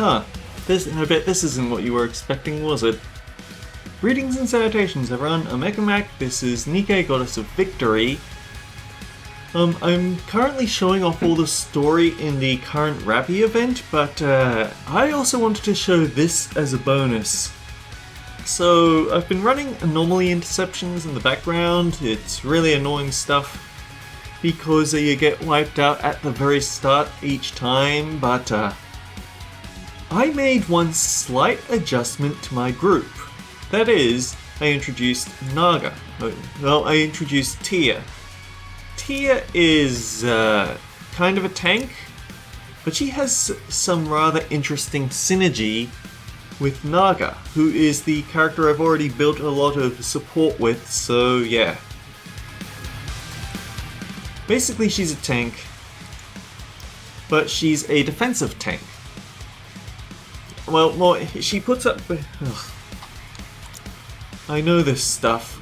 Huh, I bet this isn't what you were expecting, was it? Greetings and salutations everyone, I'm NIKKE. This is NIKKE, Goddess of Victory. I'm currently showing off all the story in the current Rappy event, but I also wanted to show this as a bonus. So I've been running anomaly interceptions in the background. It's really annoying stuff because you get wiped out at the very start each time, but I made one slight adjustment to my group. That is, I introduced Naga. Well, I introduced Tia. Tia is kind of a tank, but she has some rather interesting synergy with Naga, who is the character I've already built a lot of support with, so yeah. Basically she's a tank, but she's a defensive tank. Well, she puts up... Ugh. I know this stuff.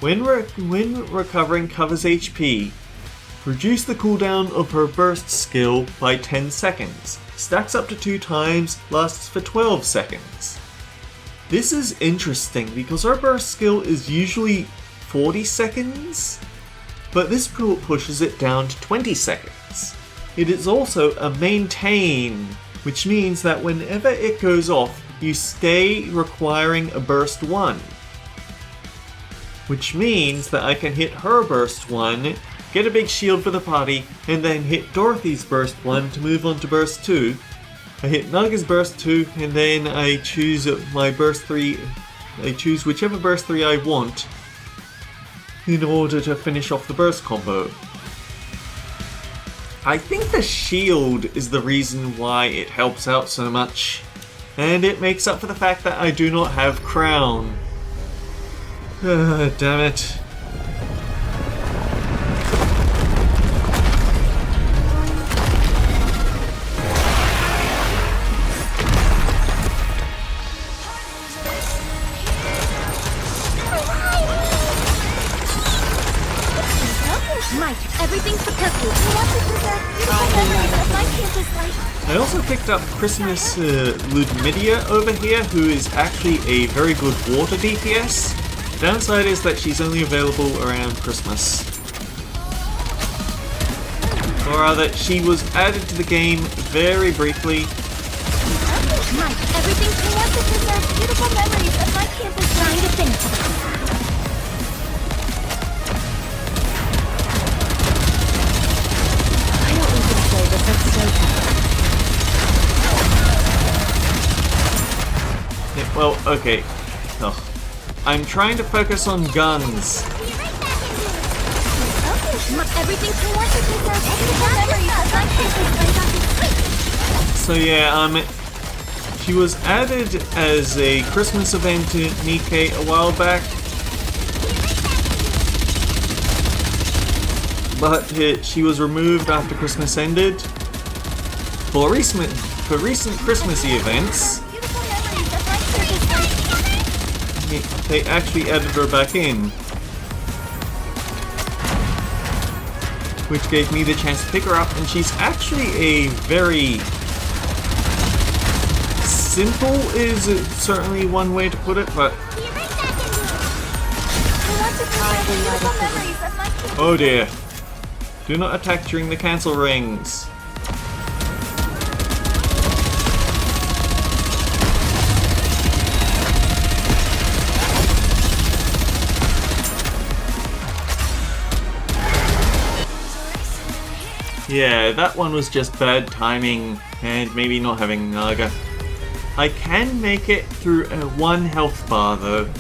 When recovering covers HP, reduce the cooldown of her burst skill by 10 seconds. Stacks up to 2 times, lasts for 12 seconds. This is interesting because our burst skill is usually 40 seconds, but this pushes it down to 20 seconds. It is also a maintain, which means that whenever it goes off, you stay requiring a burst 1. Which means that I can hit her burst 1, get a big shield for the party, and then hit Dorothy's burst 1 to move on to burst 2. I hit Naga's burst 2, and then I choose my burst 3. I choose whichever burst 3 I want in order to finish off the burst combo. I think the shield is the reason why it helps out so much, and it makes up for the fact that I do not have crown. Damn it. I also picked up Christmas Ludmidia over here, who is actually a very good water DPS. Downside is that she's only available around Christmas. Or rather, she was added to the game very briefly. Everything chaos to preserve beautiful memories of my campus trying to think. I don't need to say this, that's so bad. Yeah, well, okay. Oh. I'm trying to focus on guns. So yeah, she was added as a Christmas event in NIKKE a while back, but she was removed after Christmas ended. For recent Christmassy events, they actually added her back in, which gave me the chance to pick her up, and she's actually a very simple is certainly one way to put it, but oh dear, do not attack during the cancel rings. Yeah, that one was just bad timing and maybe not having Naga. I can make it through a 1 health bar though.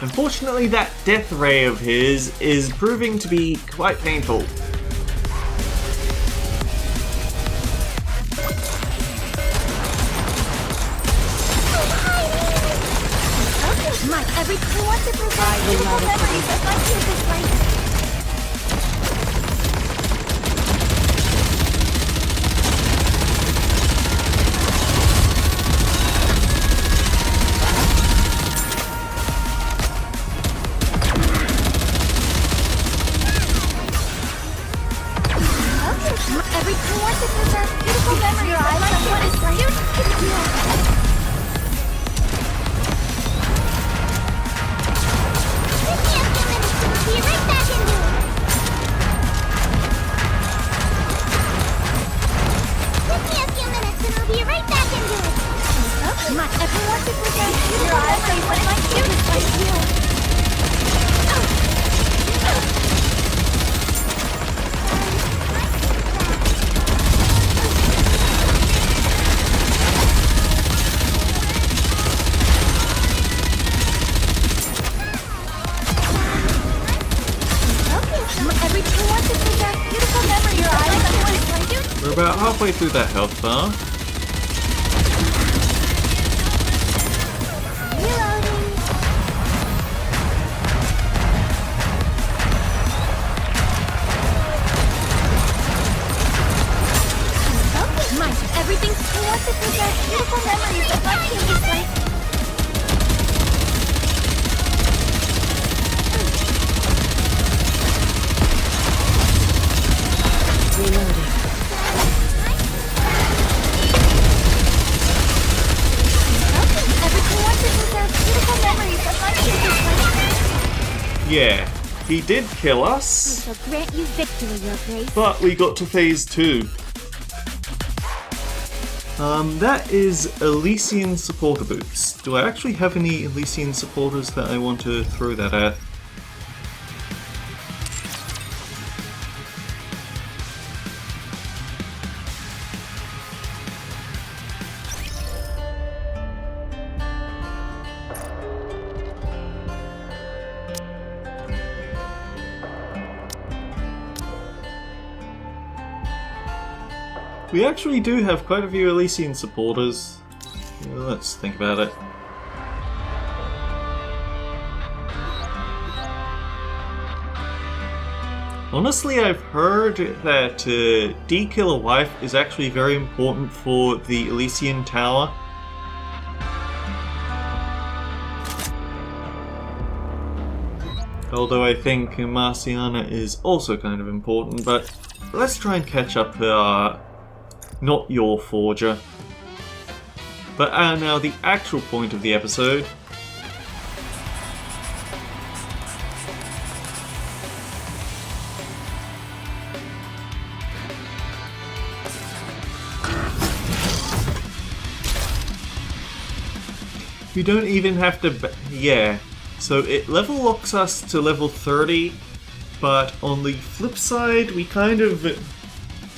Unfortunately, that death ray of his is proving to be quite painful. Who wants to preserve beautiful memories of my campus life? Who wants to preserve beautiful memories of my campus life? Be right back into it. Give me a few minutes and I'll be right back into it. Who wants to preserve beautiful memories of my campus life? We're about halfway through that health bar. Everything who wants to preserve beautiful memories of my campus life. Yeah, he did kill us. I shall grant you victory, Your Grace. But we got to phase 2. That is Elysian supporter boots. Do I actually have any Elysian supporters that I want to throw that at? We actually do have quite a few Elysian supporters. Yeah, let's think about it. Honestly, I've heard that D-Kill a Wife is actually very important for the Elysian Tower. Although I think Marciana is also kind of important, but let's try and catch up not your forger. But now the actual point of the episode. We don't even have to... yeah. So it level locks us to level 30, but on the flip side, we kind of...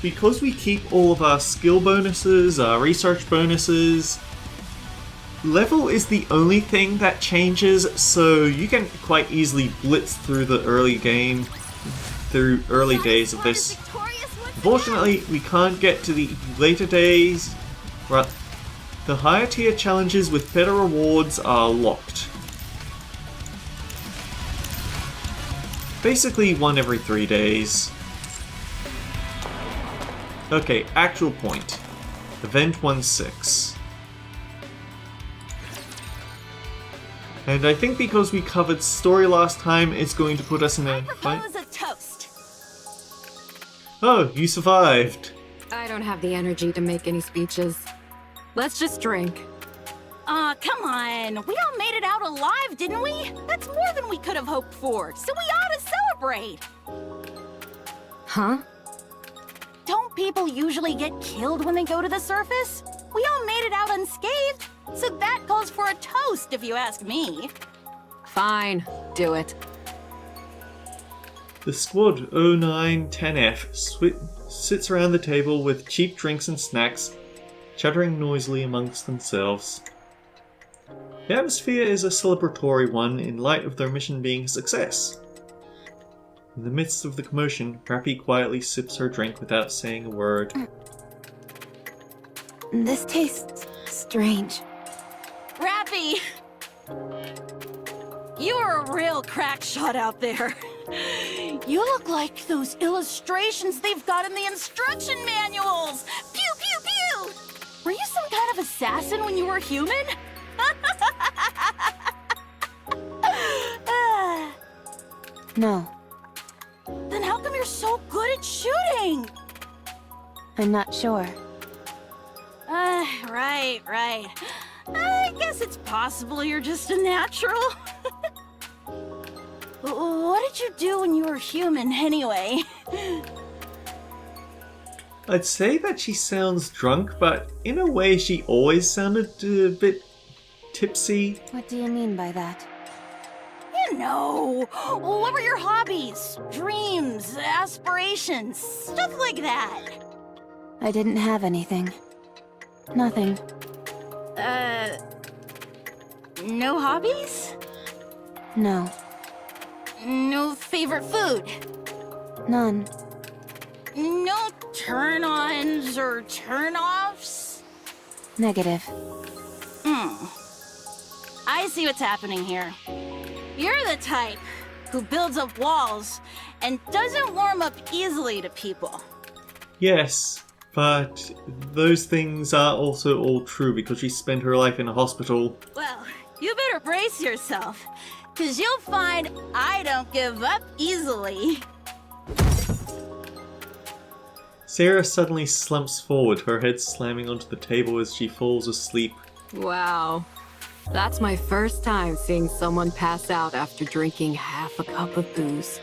because we keep all of our skill bonuses, our research bonuses, level is the only thing that changes, so you can quite easily blitz through the early game, through early days of this. Unfortunately, we can't get to the later days. Right. The higher tier challenges with better rewards are locked. Basically 1 every 3 days. Okay, actual point. Event 1-6. And I think because we covered story last time, it's going to put us in a fight. Propose a toast. Oh, you survived. I don't have the energy to make any speeches. Let's just drink. Come on. We all made it out alive, didn't we? That's more than we could have hoped for, so we ought to celebrate. Huh? Don't people usually get killed when they go to the surface? We all made it out unscathed, so that calls for a toast, if you ask me. Fine, do it. The squad 0910F sits around the table with cheap drinks and snacks, chattering noisily amongst themselves. The atmosphere is a celebratory one in light of their mission being a success. In the midst of the commotion, Rappy quietly sips her drink without saying a word. This tastes strange. Rappy! You are a real crack shot out there. You look like those illustrations they've got in the instruction manuals. Pew, pew, pew! Were you some kind of assassin when you were human? No, Then how come you're so good at shooting? I'm not sure. Right. I guess it's possible you're just a natural. What did you do when you were human, anyway? I'd say that she sounds drunk, but in a way she always sounded a bit tipsy. What do you mean by that? You know, what were your hobbies, dreams, aspirations, stuff like that? I didn't have anything. Nothing. No hobbies? No. No favorite food? None. No turn-ons or turn-offs? Negative. I see what's happening here. You're the type who builds up walls and doesn't warm up easily to people. Yes, but those things are also all true because she spent her life in a hospital. Well, you better brace yourself, because you'll find I don't give up easily. Sarah suddenly slumps forward, her head slamming onto the table as she falls asleep. Wow. That's my first time seeing someone pass out after drinking half a cup of booze.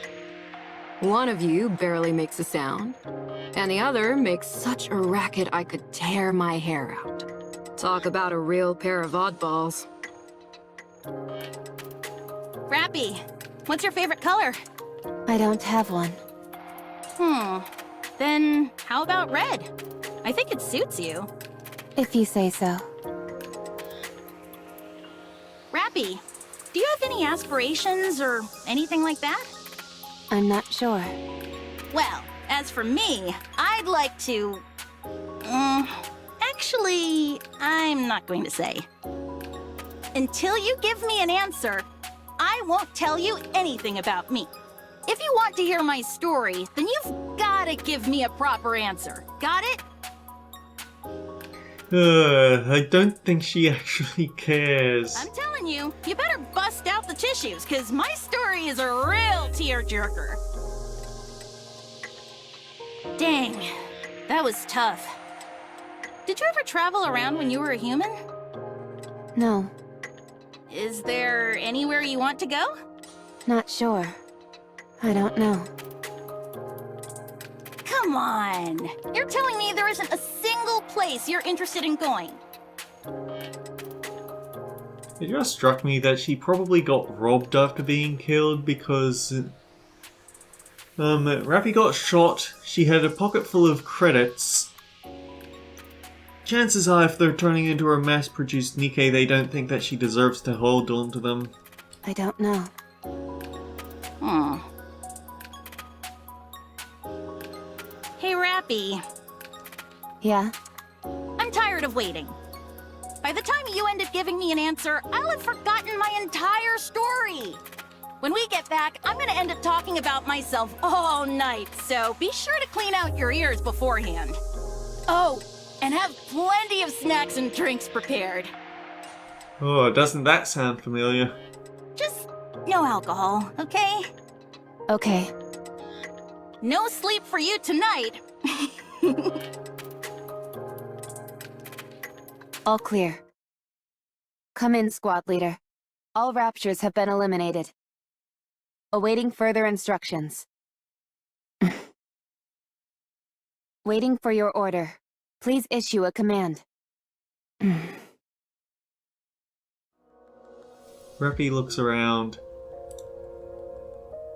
One of you barely makes a sound, and the other makes such a racket I could tear my hair out. Talk about a real pair of oddballs. Rappy, what's your favorite color? I don't have one. Then how about red? I think it suits you. If you say so. Rappy, do you have any aspirations or anything like that? I'm not sure. Well, as for me, I'd like to... actually, I'm not going to say. Until you give me an answer, I won't tell you anything about me. If you want to hear my story, then you've gotta give me a proper answer. Got it? I don't think she actually cares. I'm telling you, you better bust out the tissues, because my story is a real tearjerker. Dang, that was tough. Did you ever travel around when you were a human? No, Is there anywhere you want to go? not sure. I don't know. Come on! You're telling me there isn't a single place you're interested in going? It just struck me that she probably got robbed after being killed because... Rappy got shot, she had a pocket full of credits. Chances are if they're turning into a mass-produced NIKKE, they don't think that she deserves to hold on to them. I don't know. Hey, Rappy. Yeah? I'm tired of waiting. By the time you end up giving me an answer, I'll have forgotten my entire story. When we get back, I'm gonna end up talking about myself all night, so be sure to clean out your ears beforehand. Oh, and have plenty of snacks and drinks prepared. Oh, doesn't that sound familiar? Just no alcohol, okay? Okay. No sleep for you tonight. All clear. Come in, squad leader. All raptures have been eliminated. Awaiting further instructions. Waiting for your order. Please issue a command. Rappy looks around.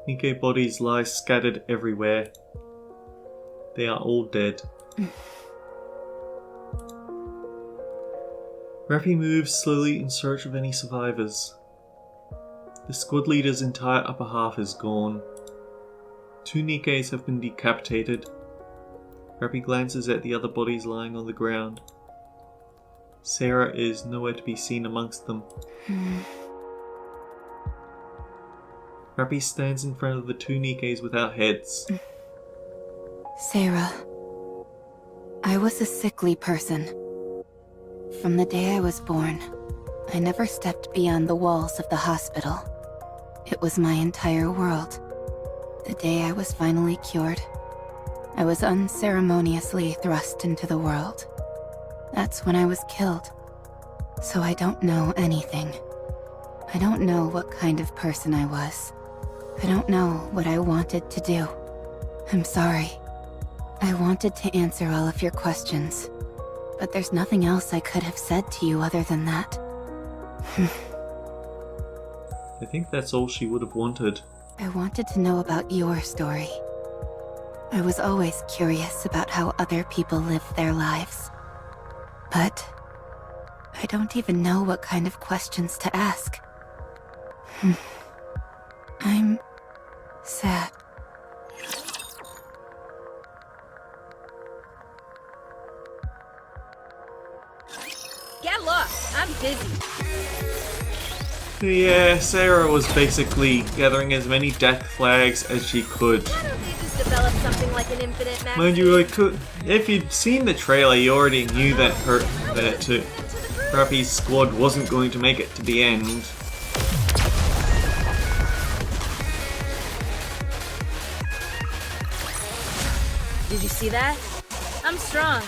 NIKKE bodies lie scattered everywhere. They are all dead. Rappy moves slowly in search of any survivors. The squad leader's entire upper half is gone. 2 NIKKEs have been decapitated. Rappy glances at the other bodies lying on the ground. Sarah is nowhere to be seen amongst them. Rappy stands in front of the two NIKKEs without heads. Sarah, I was a sickly person. From the day I was born, I never stepped beyond the walls of the hospital. It was my entire world. The day I was finally cured, I was unceremoniously thrust into the world. That's when I was killed. So I don't know anything. I don't know what kind of person I was. I don't know what I wanted to do. I'm sorry. I wanted to answer all of your questions, but there's nothing else I could have said to you other than that. I think that's all she would have wanted. I wanted to know about your story. I was always curious about how other people live their lives. But I don't even know what kind of questions to ask. I'm sad. Get lost, I'm busy. Yeah, Sarah was basically gathering as many death flags as she could. Why don't they just develop something like an infinite max? Mind you, if you'd seen the trailer, you already knew that Rappy's squad wasn't going to make it to the end. Did you see that? I'm strong,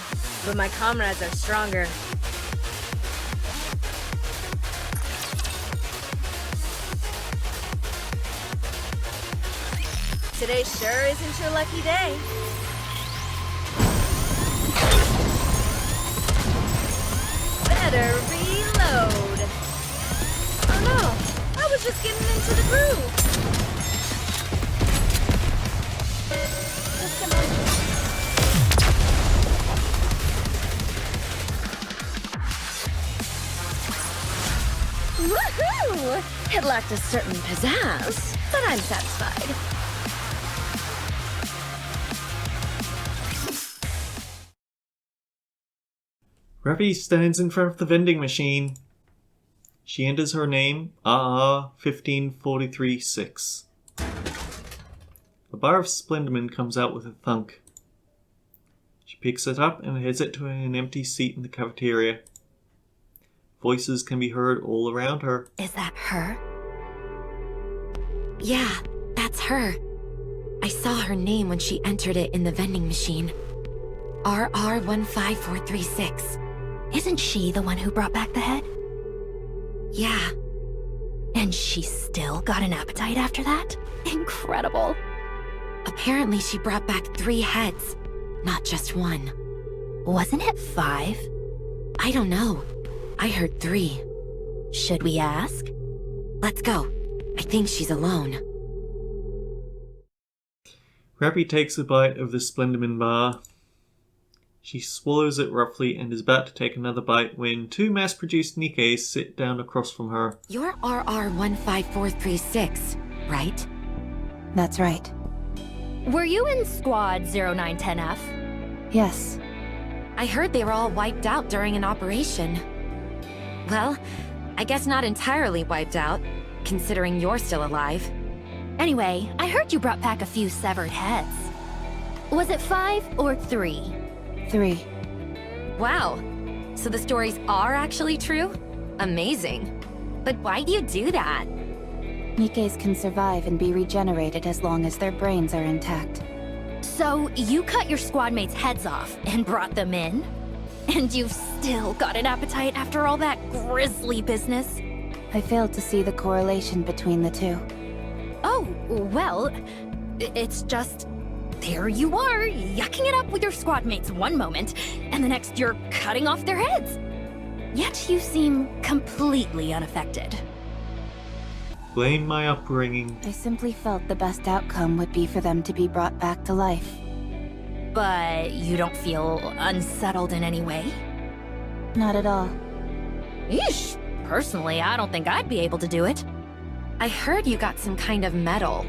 but my comrades are stronger. Today sure isn't your lucky day. Better reload. Oh no, I was just getting into the groove. Just a moment. Woohoo! It lacked a certain pizzazz, but I'm satisfied. Rappy stands in front of the vending machine. She enters her name, RR15436. A bar of Splenderman comes out with a thunk. She picks it up and heads it to an empty seat in the cafeteria. Voices can be heard all around her. Is that her? Yeah, that's her. I saw her name when she entered it in the vending machine. RR15436. Isn't she the one who brought back the head? Yeah. And she still got an appetite after that? Incredible. Apparently she brought back 3 heads, not just 1. Wasn't it 5? I don't know. I heard 3. Should we ask? Let's go. I think she's alone. Rappy takes a bite of the Splenderman bar. She swallows it roughly and is about to take another bite when 2 mass-produced NIKKEs sit down across from her. You're RR15436, right? That's right. Were you in Squad 0910F? Yes. I heard they were all wiped out during an operation. Well, I guess not entirely wiped out, considering you're still alive. Anyway, I heard you brought back a few severed heads. Was it 5 or 3? 3. Wow. So the stories are actually true? Amazing. But why do you do that? NIKKEs can survive and be regenerated as long as their brains are intact. So you cut your squad mates' heads off and brought them in? And you've still got an appetite after all that grisly business? I failed to see the correlation between the two. Oh, well, it's just... There you are, yucking it up with your squad mates one moment, and the next you're cutting off their heads. Yet you seem completely unaffected. Blame my upbringing. I simply felt the best outcome would be for them to be brought back to life. But you don't feel unsettled in any way? Not at all. Eesh, personally, I don't think I'd be able to do it. I heard you got some kind of medal.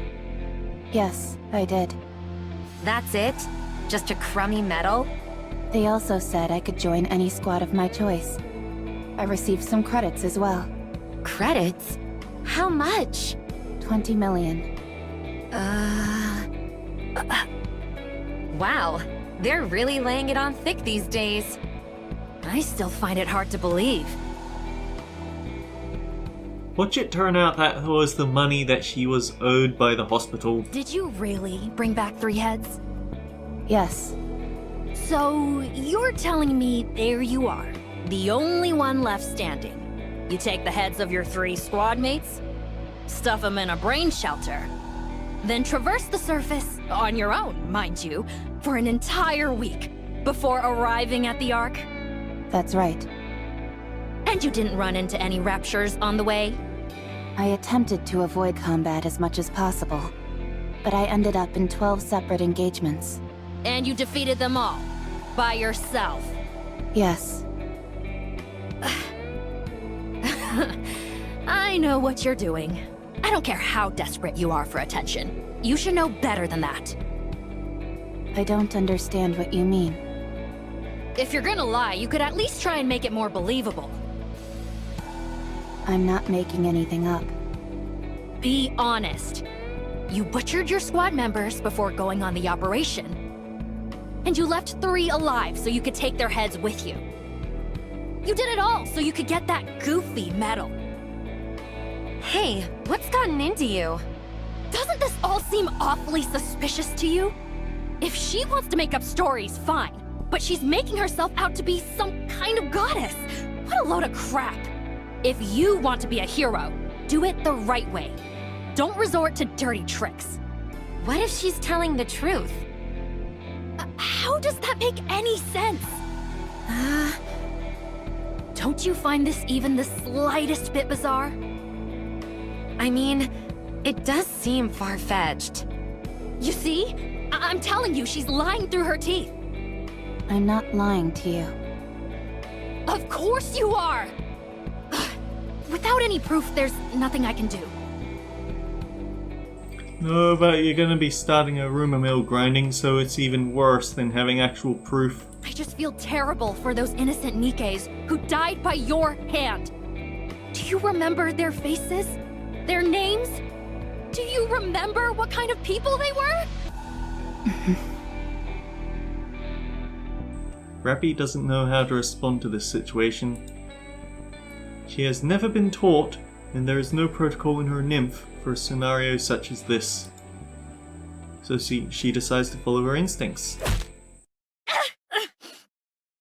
Yes, I did. That's it? Just a crummy medal? They also said I could join any squad of my choice. I received some credits as well. Credits? How much? 20 million. Wow, they're really laying it on thick these days. I still find it hard to believe. Watch it turn out that was the money that she was owed by the hospital. Did you really bring back 3 heads? Yes. So, you're telling me there you are, the only one left standing. You take the heads of your 3 squad mates, stuff them in a brain shelter, then traverse the surface, on your own, mind you, for an entire week before arriving at the Ark? That's right. And you didn't run into any raptures on the way? I attempted to avoid combat as much as possible, but I ended up in 12 separate engagements. And you defeated them all, by yourself? Yes. I know what you're doing. I don't care how desperate you are for attention. You should know better than that. I don't understand what you mean. If you're gonna lie, you could at least try and make it more believable. I'm not making anything up. Be honest. You butchered your squad members before going on the operation. And you left 3 alive so you could take their heads with you. You did it all so you could get that goofy medal. Hey, what's gotten into you? Doesn't this all seem awfully suspicious to you? If she wants to make up stories, fine. But she's making herself out to be some kind of goddess. What a load of crap. If you want to be a hero, do it the right way. Don't resort to dirty tricks. What if she's telling the truth? How does that make any sense? Don't you find this even the slightest bit bizarre? I mean, it does seem far-fetched. You see? I'm telling you, she's lying through her teeth. I'm not lying to you. Of course you are! Without any proof, there's nothing I can do. No, but you're gonna be starting a rumor mill grinding, so it's even worse than having actual proof. I just feel terrible for those innocent Nikkes who died by your hand. Do you remember their faces? Their names? Do you remember what kind of people they were? Rappy doesn't know how to respond to this situation. She has never been taught, and there is no protocol in her nymph for a scenario such as this. So she decides to follow her instincts.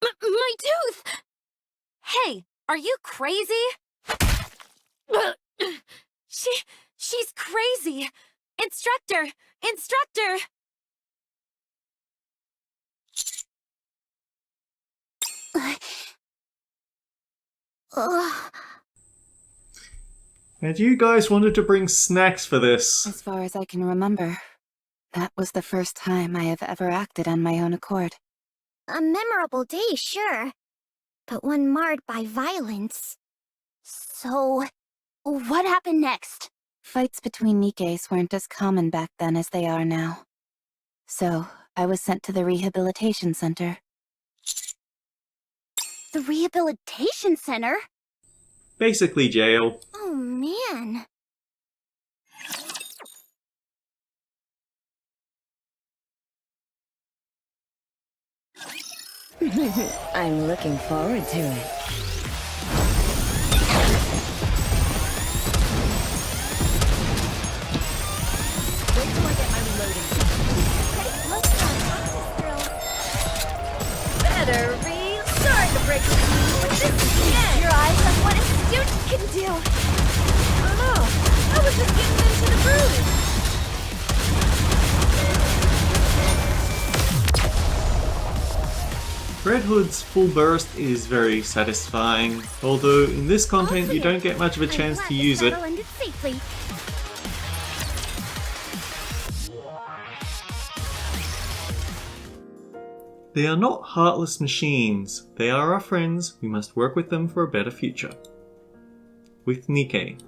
My tooth! Hey, are you crazy? She's crazy! Instructor! Instructor! And you guys wanted to bring snacks for this. As far as I can remember, that was the first time I have ever acted on my own accord. A memorable day, sure. But one marred by violence. So, what happened next? Fights between Nikkes weren't as common back then as they are now. So, I was sent to the rehabilitation center. The rehabilitation center? Basically jail. Oh man. I'm looking forward to it. Wait till I get my reloading. Better read. Sorry to break it to you, but this is the end. Your eyes on what a student can do. Oh no, I was just getting into the groove. Red Hood's full burst is very satisfying, although in this content you don't get much of a chance to use it. Ended safely. They are not heartless machines. They are our friends. We must work with them for a better future. With NIKKE.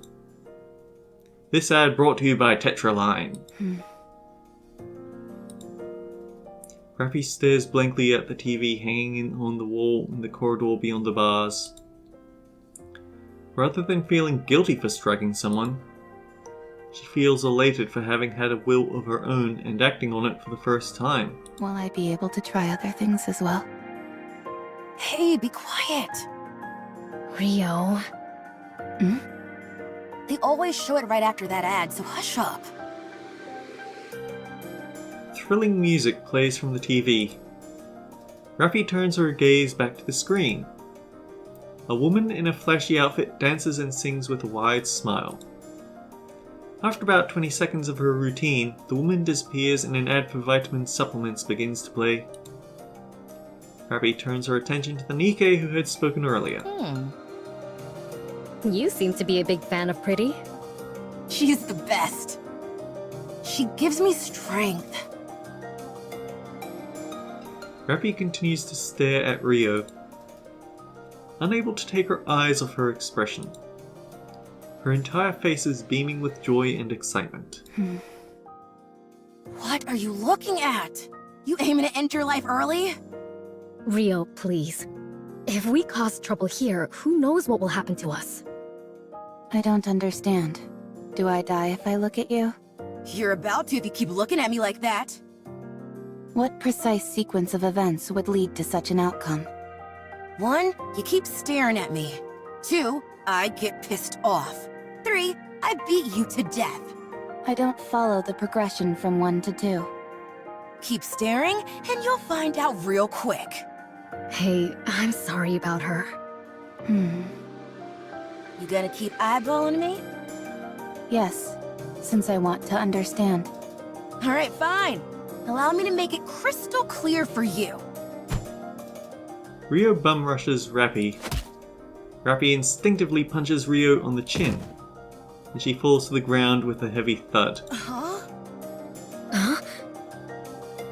This ad brought to you by Tetraline. Rappy stares blankly at the TV hanging on the wall in the corridor beyond the bars. Rather than feeling guilty for striking someone, She feels elated for having had a will of her own and acting on it for the first time. Will I be able to try other things as well? Hey, be quiet. Rio. They always show it right after that ad, so hush up. Thrilling music plays from the TV. Rappy turns her gaze back to the screen. A woman in a flashy outfit dances and sings with a wide smile. After about 20 seconds of her routine, the woman disappears and an ad for vitamin supplements begins to play. Rappy turns her attention to the NIKKE who had spoken earlier. You seem to be a big fan of Pretty. She's the best. She gives me strength. Rappy continues to stare at Rio, unable to take her eyes off her expression. Her entire face is beaming with joy and excitement. What are you looking at? You aiming to end your life early? Rio, please. If we cause trouble here, who knows what will happen to us? I don't understand. Do I die if I look at you? You're about to if you keep looking at me like that. What precise sequence of events would lead to such an outcome? 1, you keep staring at me. 2, I get pissed off. 3, I beat you to death. I don't follow the progression from 1 to 2. Keep staring, and you'll find out real quick. Hey, I'm sorry about her. You gonna keep eyeballing me? Yes, since I want to understand. Alright, fine. Allow me to make it crystal clear for you. Rio bum rushes Rappy. Rappy instinctively punches Rio on the chin, and she falls to the ground with a heavy thud. Huh?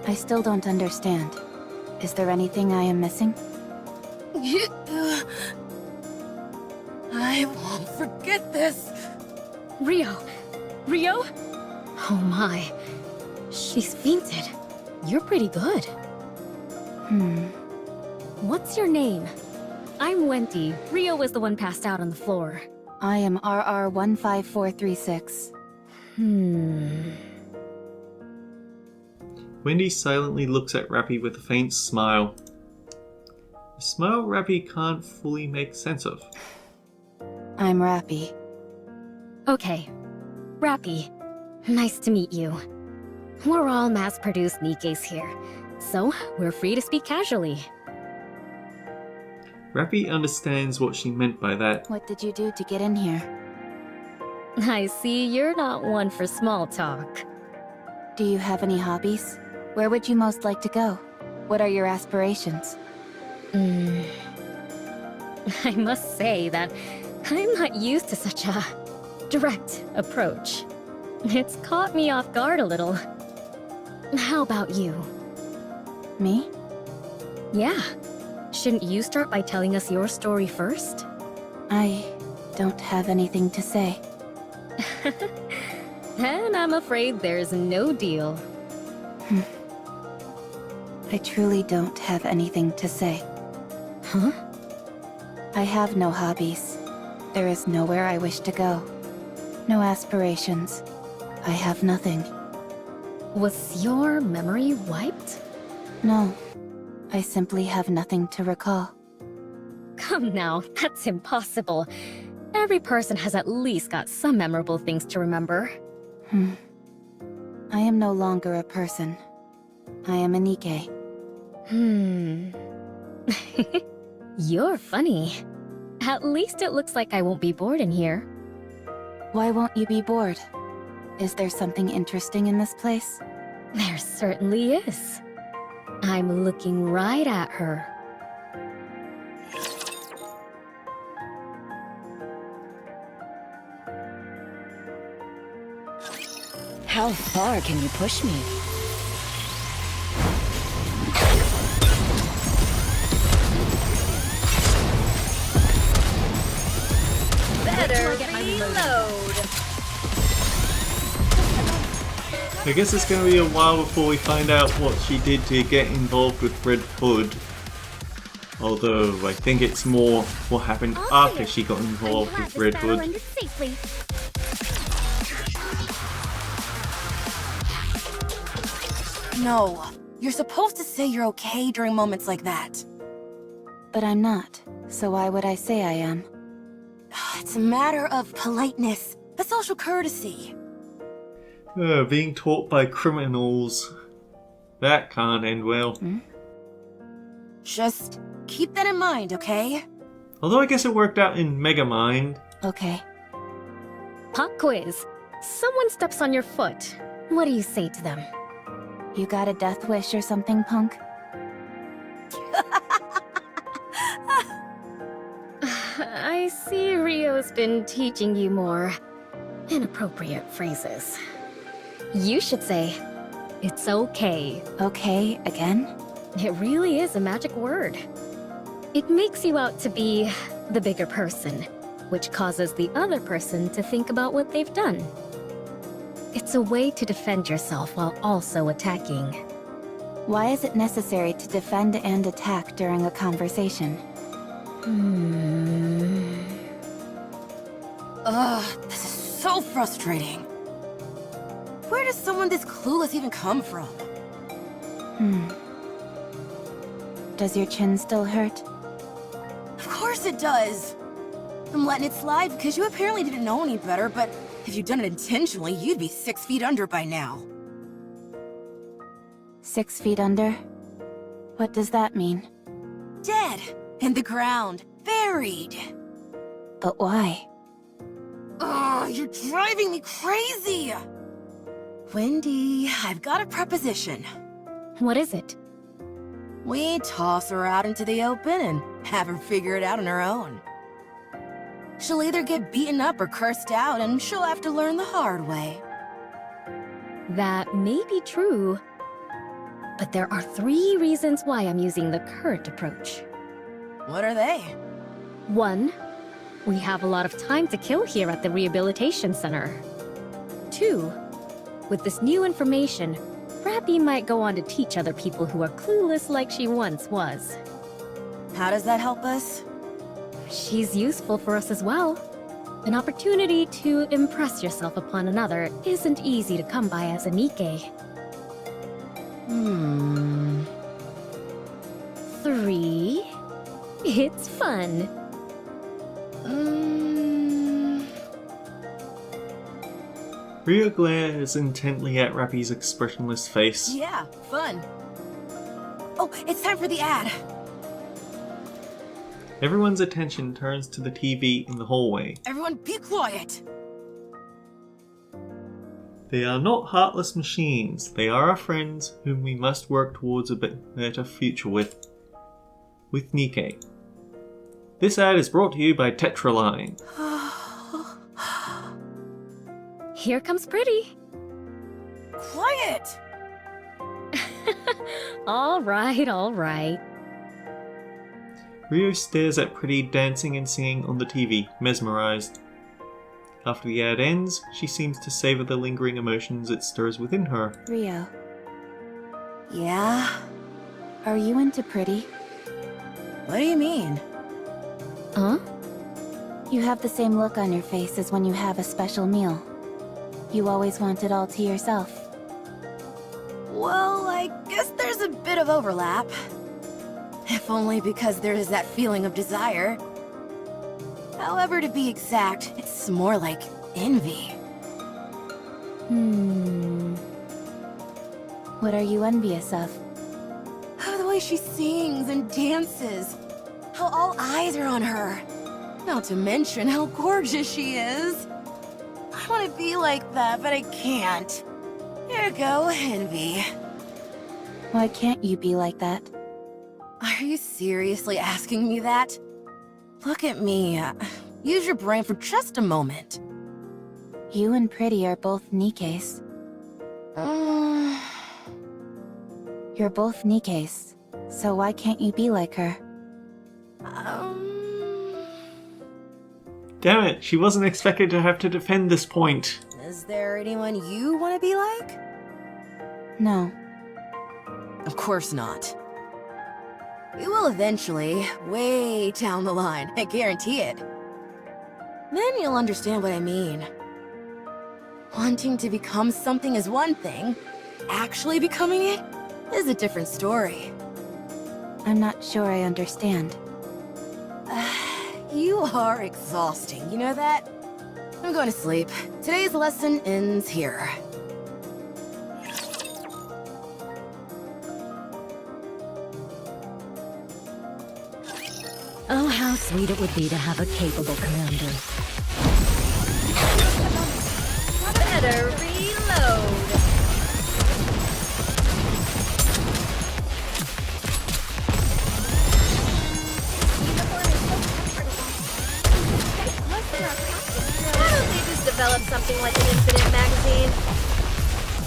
I still don't understand. Is there anything I am missing? I won't forget this. Rio! Rio? Oh my. She's fainted. You're pretty good. What's your name? I'm Wendy. Rio was the one passed out on the floor. I am RR15436. Wendy silently looks at Rappy with a faint smile. A smile Rappy can't fully make sense of. I'm Rappy. Okay. Rappy. Nice to meet you. We're all mass-produced NIKKEs here, so we're free to speak casually. Rappy understands what she meant by that. What did you do to get in here? I see you're not one for small talk. Do you have any hobbies? Where would you most like to go? What are your aspirations? I must say that I'm not used to such a direct approach. It's caught me off guard a little. How about you? Me? Yeah. Shouldn't you start by telling us your story first? I don't have anything to say. Then I'm afraid there's no deal. I truly don't have anything to say. Huh? I have no hobbies. There is nowhere I wish to go. No aspirations. I have nothing. Was your memory wiped? No. I simply have nothing to recall. Come now, that's impossible. Every person has at least got some memorable things to remember. I am no longer a person. I am a NIKKE. You're funny. At least it looks like I won't be bored in here. Why won't you be bored? Is there something interesting in this place? There certainly is. I'm looking right at her. How far can you push me? Better reload. I guess it's going to be a while before we find out what she did to get involved with Red Hood. Although, I think it's more what happened after she got involved with Red Hood. No. You're supposed to say you're okay during moments like that. But I'm not, so why would I say I am? It's a matter of politeness, a social courtesy. Being taught by criminals. That can't end well. Just keep that in mind, okay? Although I guess it worked out in Megamind. Okay. Pop quiz. Someone steps on your foot. What do you say to them? You got a death wish or something, punk? I see Rio's been teaching you more inappropriate phrases. You should say, "It's okay." Okay, again? It really is a magic word. It makes you out to be the bigger person, which causes the other person to think about what they've done. It's a way to defend yourself while also attacking. Why is it necessary to defend and attack during a conversation? Ugh, this is so frustrating. Where does someone this clueless even come from? Does your chin still hurt? Of course it does. I'm letting it slide because you apparently didn't know any better, but if you'd done it intentionally, you'd be 6 feet under by now. 6 feet under? What does that mean? Dead. In the ground. Buried. But why? Ugh, you're driving me crazy! Wendy, I've got a proposition. What is it? We toss her out into the open and have her figure it out on her own. She'll either get beaten up or cursed out, and she'll have to learn the hard way. That may be true, but there are 3 reasons why I'm using the current approach. What are they? 1, we have a lot of time to kill here at the rehabilitation center. 2, with this new information, Rappy might go on to teach other people who are clueless like she once was. How does that help us? She's useful for us as well. An opportunity to impress yourself upon another isn't easy to come by as a NIKKE. 3, it's fun. Rio glares intently at Rappy's expressionless face. Yeah, fun. Oh, it's time for the ad. Everyone's attention turns to the TV in the hallway. Everyone be quiet. They are not heartless machines. They are our friends whom we must work towards a better future with. With NIKKE. This ad is brought to you by Tetraline. Here comes Pretty. Quiet! All right. Rio stares at Pretty dancing and singing on the TV, mesmerized. After the ad ends, she seems to savor the lingering emotions it stirs within her. Rio, Yeah? are you into Pretty? What do you mean? Huh? You have the same look on your face as when you have a special meal. You always want it all to yourself. Well, I guess there's a bit of overlap. If only because there is that feeling of desire. However, to be exact, it's more like envy. What are you envious of? Oh, the way she sings and dances. How all eyes are on her. Not to mention how gorgeous she is. I want to be like that, but I can't. Here you go, envy. Why can't you be like that? Are you seriously asking me that? Look at me. Use your brain for just a moment. You and Pretty are both NIKKEs. You're both NIKKEs, so why can't you be like her? Damn it, she wasn't expected to have to defend this point. Is there anyone you want to be like? No. Of course not. You will eventually, way down the line, I guarantee it. Then you'll understand what I mean. Wanting to become something is one thing, actually becoming it is a different story. I'm not sure I understand. You are exhausting, you know that? I'm going to sleep. Today's lesson ends here. Oh, how sweet it would be to have a capable commander. Better reload. Why don't they just develop something like an infinite magazine?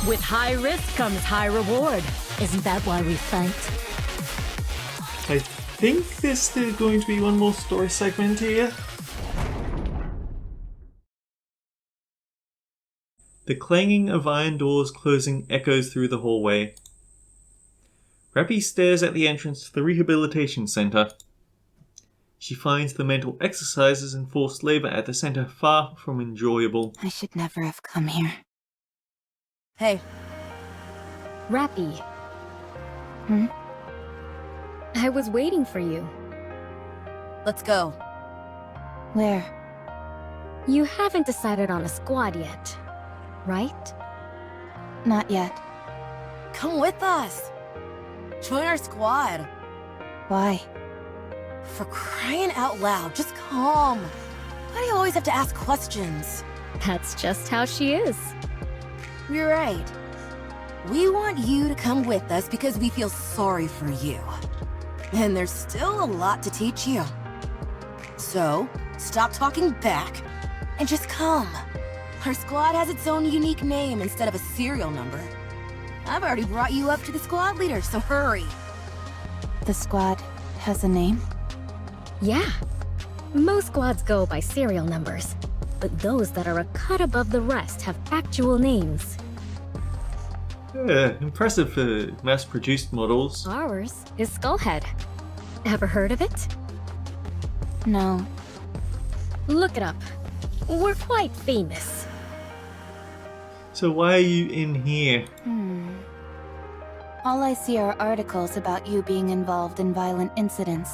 With high risk comes high reward. Isn't that why we fight? I think there's still going to be one more story segment here. The clanging of iron doors closing echoes through the hallway. Rappy stares at the entrance to the rehabilitation center. She finds the mental exercises and forced labor at the center far from enjoyable. I should never have come here. Hey, Rappy, Hmm? I was waiting for you. let's go. Where? You haven't decided on a squad yet, right? Not yet. Come with us. Join our squad. Why? For crying out loud, just come. Why do you always have to ask questions? That's just how she is. You're right. We want you to come with us because we feel sorry for you. And there's still a lot to teach you. So, stop talking back and just come. Our squad has its own unique name instead of a serial number. I've already brought you up to the squad leader, so hurry. The squad has a name? Yeah. Most squads go by serial numbers, but those that are a cut above the rest have actual names. Impressive for mass-produced models. Ours is Skullhead. Ever heard of it? No. Look it up. We're quite famous. So why are you in here? All I see are articles about you being involved in violent incidents.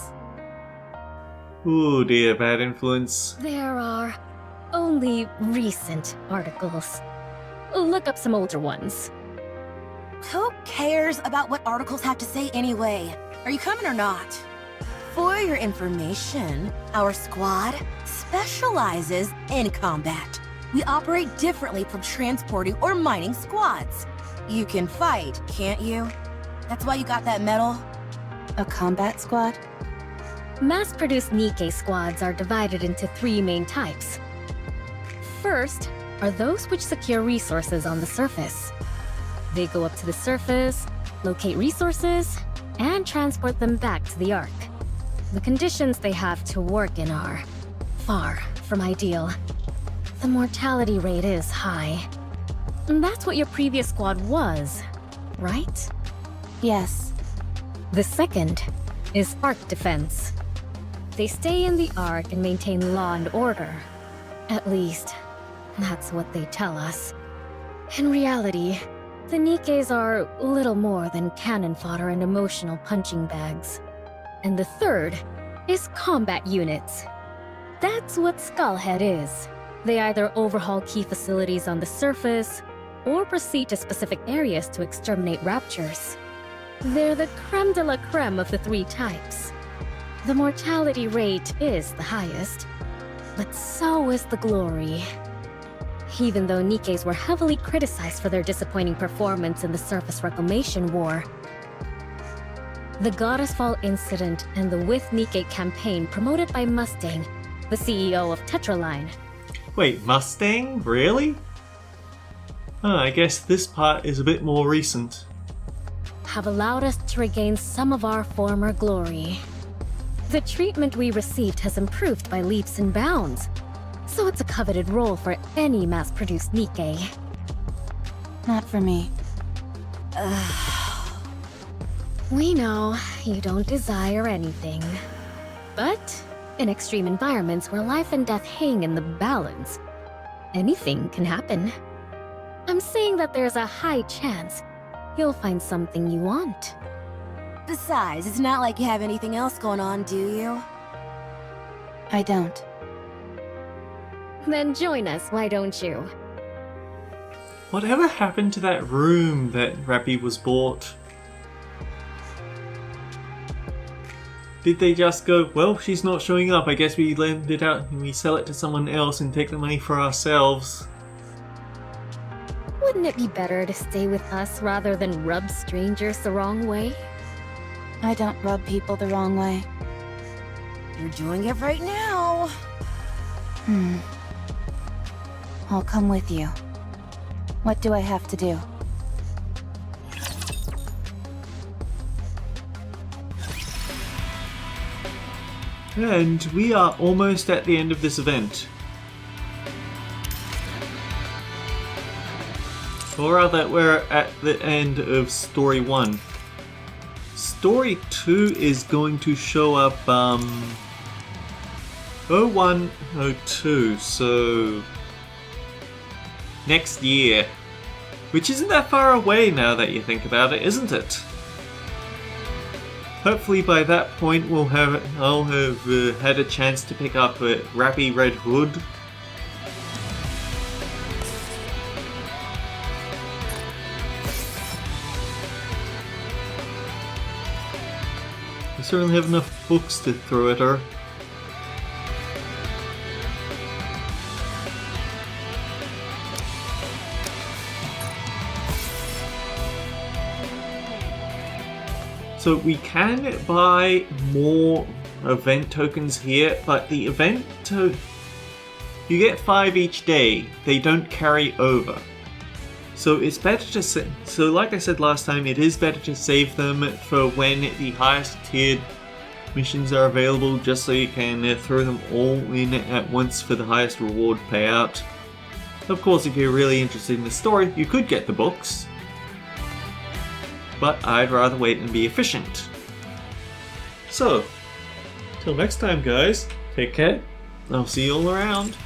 Oh dear, bad influence. There are only recent articles. Look up some older ones. Who cares about what articles have to say anyway? Are you coming or not? For your information, our squad specializes in combat. We operate differently from transporting or mining squads. You can fight, can't you? That's why you got that medal? A combat squad? Mass-produced NIKKE squads are divided into three main types. First are those which secure resources on the surface. They go up to the surface, locate resources, and transport them back to the Ark. The conditions they have to work in are far from ideal. The mortality rate is high. And that's what your previous squad was, right? Yes. The second is Ark defense. They stay in the Ark and maintain law and order. At least, that's what they tell us. In reality, the NIKKEs are little more than cannon fodder and emotional punching bags. And the third is combat units. That's what Skullhead is. They either overhaul key facilities on the surface, or proceed to specific areas to exterminate raptures. They're the creme de la creme of the three types. The mortality rate is the highest, but so is the glory. Even though NIKKEs were heavily criticized for their disappointing performance in the Surface Reclamation War, the Goddess Fall incident and the With NIKKE campaign promoted by Mustang, the CEO of Tetraline. Wait, Mustang? Really? I guess this part is a bit more recent. Have allowed us to regain some of our former glory. The treatment we received has improved by leaps and bounds, so it's a coveted role for any mass-produced NIKKE. Not for me. We know you don't desire anything. But in extreme environments where life and death hang in the balance, anything can happen. I'm saying that there's a high chance you'll find something you want. Besides, it's not like you have anything else going on, do you? I don't. Then join us, why don't you? Whatever happened to that room that Rappy was bought? Did they just go, well, she's not showing up, I guess we lend it out and we sell it to someone else and take the money for ourselves? Wouldn't it be better to stay with us rather than rub strangers the wrong way? I don't rub people the wrong way. You're doing it right now. I'll come with you. What do I have to do? And we are almost at the end of this event. Or rather, we're at the end of Story 1. Story 2 is going to show up 01, 02, so next year. Which isn't that far away now that you think about it, isn't it? Hopefully by that point I'll have had a chance to pick up a Rappy Red Hood. I certainly have enough books to throw at her. So we can buy more event tokens here, but the event you get 5 each day. They don't carry over. So it's better to so like I said last time, it is better to save them for when the highest tiered missions are available, just so you can throw them all in at once for the highest reward payout. Of course, if you're really interested in the story, you could get the books, but I'd rather wait and be efficient. So, till next time guys, take care, I'll see you all around.